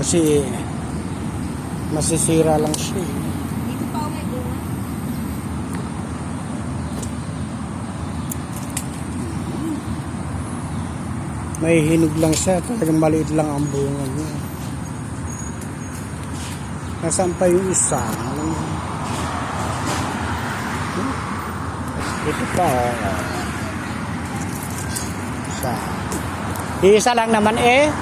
kasi masisira lang siya eh. Dito pa ako may bunga. May hinog lang siya, talagang maliit lang ang bunga niya. Nasaan pa yung isa? Ito pa. Isa. Isa lang naman eh.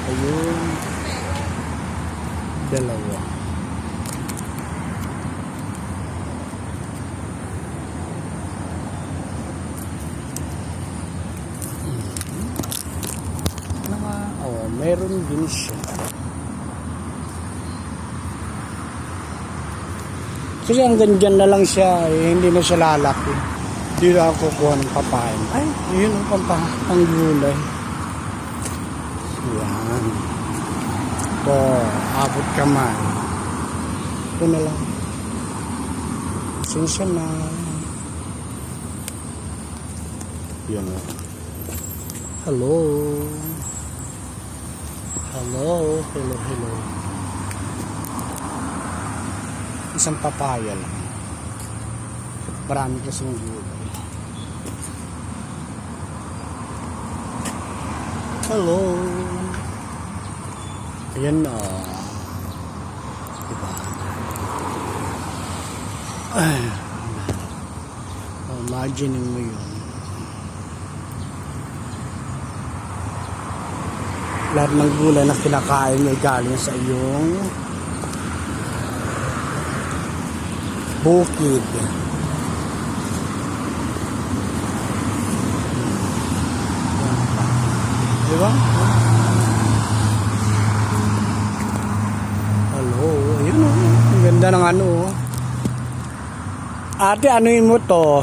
Ayun. Dalawa. Oh, meron din siya. Kasi hanggang dyan na lang siya, eh, hindi na siya lalaki. Hindi na ako kukuha ng papain. Ay, yun ang panggulay. Yan. Ito, abot kamay. Ito na lang. Sinsya na. Yan o. Hello. Hello. Hello, hello. Isang papaya lang. Marami kasing gulay. Hello. Ayan na. Diba? Ay. Imagine mo yun. Lahat ng gulay na kinakain ay galing sa iyong bukid. Diba? Hello. Ayun o. Ang ganda ng ano. Ate, anuin mo to?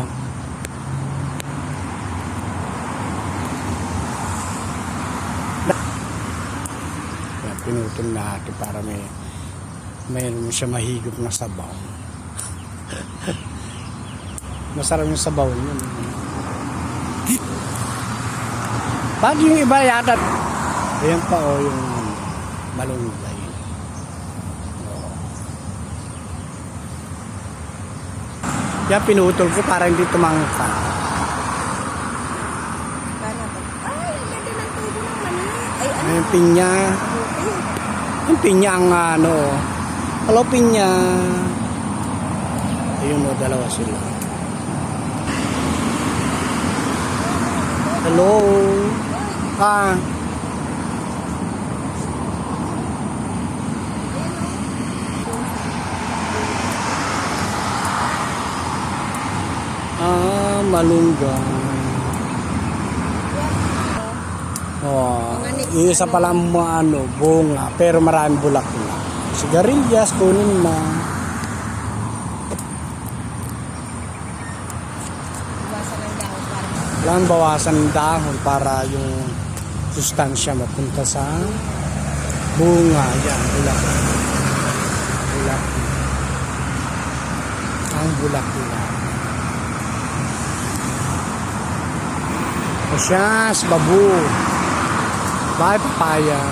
Pinutol natin para mayroon siya mahigop na sabaw. Masarap yung sabaw yun. Pag yung iba yata, ayan pa o yung malunggay. Kaya pinutol ko para hindi tumangka. Ay, ang ganda ng tubo ng mani. Ay, ano? Yung pinya. Yung pinya ang ano. Hello, pinya. Ayun o, dalawa sila. Hello. Malunggay. Oh, yung isa pala mga ano, bunga, pero maraming bulak na. Sigarilyas, kunin na. Lang bawasan ng dahon para yung sustansya mapunta sa bunga. Yan, bulak. Bulak. Ang bulak nila. O siya, babu. Bye, papaya.